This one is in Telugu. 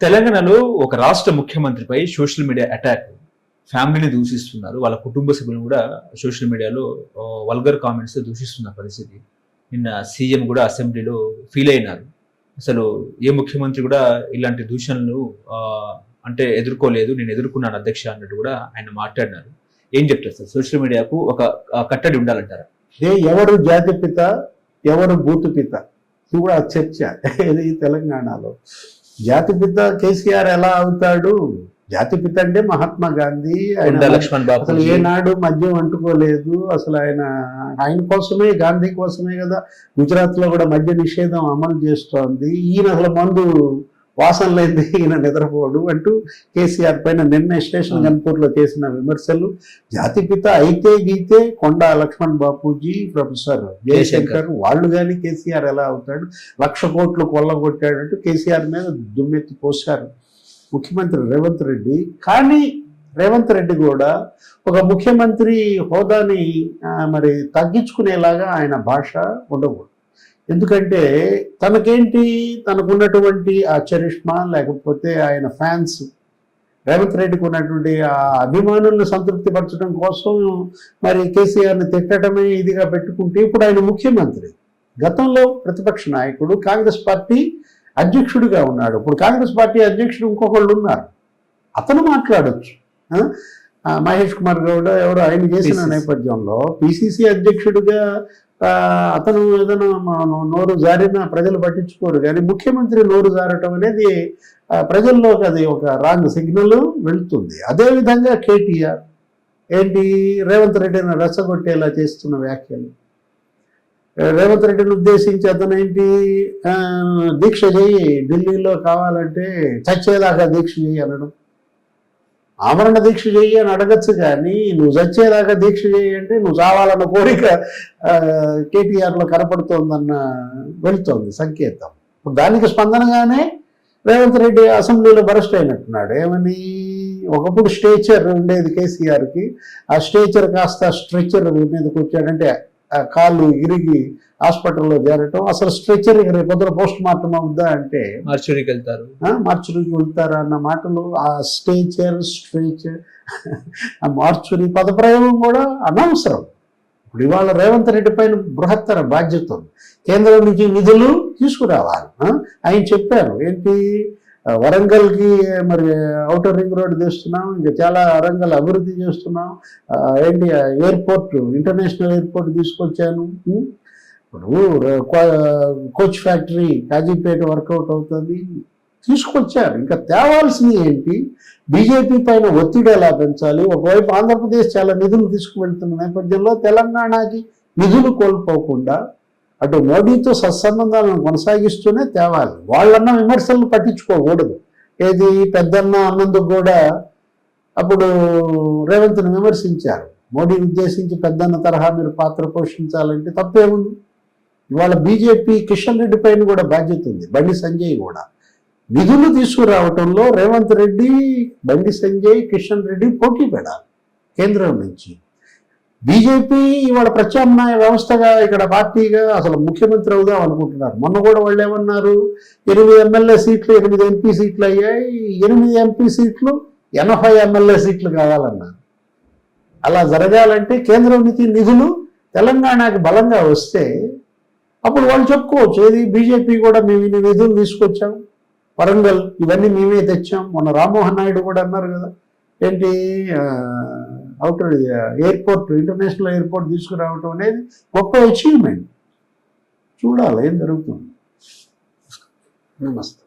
తెలంగాణలో ఒక రాష్ట్ర ముఖ్యమంత్రిపై సోషల్ మీడియా అటాక్, ఫ్యామిలీని దూషిస్తున్నారు, వాళ్ళ కుటుంబ సభ్యులను కూడా సోషల్ మీడియాలో వల్గర్ కామెంట్స్ దూషిస్తున్న పరిస్థితి. నిన్న సీఎం కూడా అసెంబ్లీలో ఫీల్ అయినారు. అసలు ఏ ముఖ్యమంత్రి కూడా ఇలాంటి దూషణలు అంటే ఎదుర్కోలేదు, నేను ఎదుర్కొన్నాను అధ్యక్ష అన్నట్టు కూడా ఆయన మాట్లాడినారు. ఏం చెప్తారు సార్? సోషల్ మీడియాకు ఒక కట్టడి ఉండాలంటారా? ఎవరు జాతిపిత, ఎవరు భూతపిత, ఇది కూడా చర్చ ఇది తెలంగాణలో. జాతిపిత కేసీఆర్ ఎలా అవుతాడు? జాతిపిత అంటే మహాత్మా గాంధీ. లక్ష్మణ్ బాబు అసలు ఏనాడు మద్యం అంటుకోలేదు. అసలు ఆయన కోసమే, గాంధీ కోసమే కదా గుజరాత్ లో కూడా మద్య నిషేధం అమలు చేస్తోంది. ఈయన అసలు మందు వాసన లేదు, ఈయన నిద్రపోడు అంటూ కేసీఆర్ పైన నిన్న స్టేషన్ గన్పూర్ లో చేసిన విమర్శలు. జాతిపిత అయితే గీతే కొండా లక్ష్మణ్ బాపూజీ, ప్రొఫెసర్ జయశంకర్ వాళ్ళు కానీ కేసీఆర్ ఎలా అవుతాడు? 1,00,000 కోట్లు కొల్లగొట్టాడంటూ కేసీఆర్ మీద దుమ్మెత్తి పోశారు ముఖ్యమంత్రి రేవంత్ రెడ్డి. కానీ రేవంత్ రెడ్డి కూడా ఒక ముఖ్యమంత్రి హోదాని మరి తగ్గించుకునేలాగా ఆయన భాష ఉండకూడదు. ఎందుకంటే తనకేంటి, తనకున్నటువంటి ఆ చరిష్మా, లేకపోతే ఆయన ఫ్యాన్స్, రేవంత్ రెడ్డికి ఉన్నటువంటి ఆ అభిమానులను సంతృప్తి పరచడం కోసం మరి కేసీఆర్ని తిట్టడమే ఇదిగా పెట్టుకుంటే, ఇప్పుడు ఆయన ముఖ్యమంత్రి, గతంలో ప్రతిపక్ష నాయకుడు, కాంగ్రెస్ పార్టీ అధ్యక్షుడిగా ఉన్నాడు. ఇప్పుడు కాంగ్రెస్ పార్టీ అధ్యక్షుడు ఇంకొకళ్ళు ఉన్నారు, అతను మాట్లాడచ్చు. మహేష్ కుమార్ గౌడ్ ఎవరు ఆయన చేసిన నేపథ్యంలో పిసిసి అధ్యక్షుడిగా అతను ఏదైనా నోరు జారిన ప్రజలు పట్టించుకోరు. కానీ ముఖ్యమంత్రి నోరు జారటం అనేది ప్రజల్లోకి అది ఒక రాంగ్ సిగ్నల్ వెళుతుంది. అదేవిధంగా కేటీఆర్ ఏంటి, రేవంత్ రెడ్డిని రెచ్చగొట్టేలా చేస్తున్న వ్యాఖ్యలు, రేవంత్ రెడ్డిని ఉద్దేశించి అతను ఏంటి, దీక్ష చేయి, ఢిల్లీలో కావాలంటే చచ్చేదాకా దీక్ష చేయి అనడం. ఆమరణ దీక్ష చెయ్యి అని అడగచ్చు, కానీ నువ్వు చచ్చేదాకా దీక్ష చేయి అంటే నువ్వు చావాలన్న కోరిక కేటీఆర్లో కనపడుతోందన్న వెళుతోంది సంకేతం. ఇప్పుడు దానికి స్పందనగానే రేవంత్ రెడ్డి అసెంబ్లీలో బరస్ట్ అయినట్టున్నాడు. ఏమని, ఒకప్పుడు స్ట్రెచర్ ఉండేది కేసీఆర్కి, ఆ స్ట్రెచర్ కాస్త స్ట్రెచర్ మీదకి వచ్చాడంటే కాళ్ళు ఇరిగి హాస్పిటల్లో చేరటం. అసలు స్ట్రెచర్ రేపొద్దున పోస్ట్ మార్టం అవుద్దా అంటే మార్చురీకి వెళ్తారా అన్న మాటలు, ఆ స్ట్రెచర్ ఆ మార్చురీ పదప్రయోగం కూడా అనవసరం. ఇప్పుడు ఇవాళ రేవంత్ రెడ్డి పైన బృహత్తర బాధ్యత ఉంది. కేంద్రం నుంచి నిధులు తీసుకురావాలి. ఆయన చెప్పారు ఏంటి, వరంగల్కి మరి ఔటర్ రింగ్ రోడ్ తీస్తున్నాం, ఇంకా చాలా వరంగల్ అభివృద్ధి చేస్తున్నాం, ఏంటి ఎయిర్పోర్ట్, ఇంటర్నేషనల్ ఎయిర్పోర్ట్ తీసుకొచ్చాను, ఇప్పుడు కోచ్ ఫ్యాక్టరీ కాజీపేట వర్కౌట్ అవుతుంది, తీసుకొచ్చారు. ఇంకా తేవాల్సింది ఏంటి, బీజేపీ పైన ఒత్తిడి ఎలా పెంచాలి. ఒకవైపు ఆంధ్రప్రదేశ్ చాలా నిధులు తీసుకువెళ్తున్న నేపథ్యంలో తెలంగాణకి నిధులు కోల్పోకుండా అటు మోడీతో సత్సంబంధాలను కొనసాగిస్తూనే తేవాలి. వాళ్ళన్న విమర్శలను పట్టించుకోకూడదు. ఏది, పెద్దన్న అన్నందుకు కూడా అప్పుడు రేవంత్ని విమర్శించారు. మోడీ ఉద్దేశించి పెద్దన్న తరహా మీరు పాత్ర పోషించాలంటే తప్పేముంది. ఇవాళ బీజేపీ కిషన్ రెడ్డి పైన కూడా బాధ్యత ఉంది, బండి సంజయ్ కూడా. నిధులు తీసుకురావటంలో రేవంత్ రెడ్డి, బండి సంజయ్, కిషన్ రెడ్డి పోటీ పడాలి కేంద్రం నుంచి. బీజేపీ ఇవాళ ప్రత్యామ్నాయ వ్యవస్థగా ఇక్కడ పార్టీగా అసలు ముఖ్యమంత్రి అవుదాం అనుకుంటున్నారు. మొన్న కూడా వాళ్ళు ఏమన్నారు, 8 ఎమ్మెల్యే సీట్లు 8 ఎంపీ సీట్లు అయ్యాయి, 8 ఎంపీ సీట్లు 80 ఎమ్మెల్యే సీట్లు కావాలన్నారు. అలా జరగాలంటే కేంద్రం నుంచి నిధులు తెలంగాణకి బలంగా వస్తే అప్పుడు వాళ్ళు చెప్పుకోవచ్చు, ఏది బీజేపీ కూడా మేము ఇన్ని నిధులు తీసుకొచ్చాం, వరంగల్ ఇవన్నీ మేమే తెచ్చాం. మొన్న రామ్మోహన్ నాయుడు కూడా అన్నారు కదా, ఏంటి అవుటర్ ఎయిర్పోర్ట్, ఇంటర్నేషనల్ ఎయిర్పోర్ట్ తీసుకురావటం అనేది గొప్ప అచీవ్మెంట్. చూడాలి ఏం జరుగుతుంది. నమస్తే.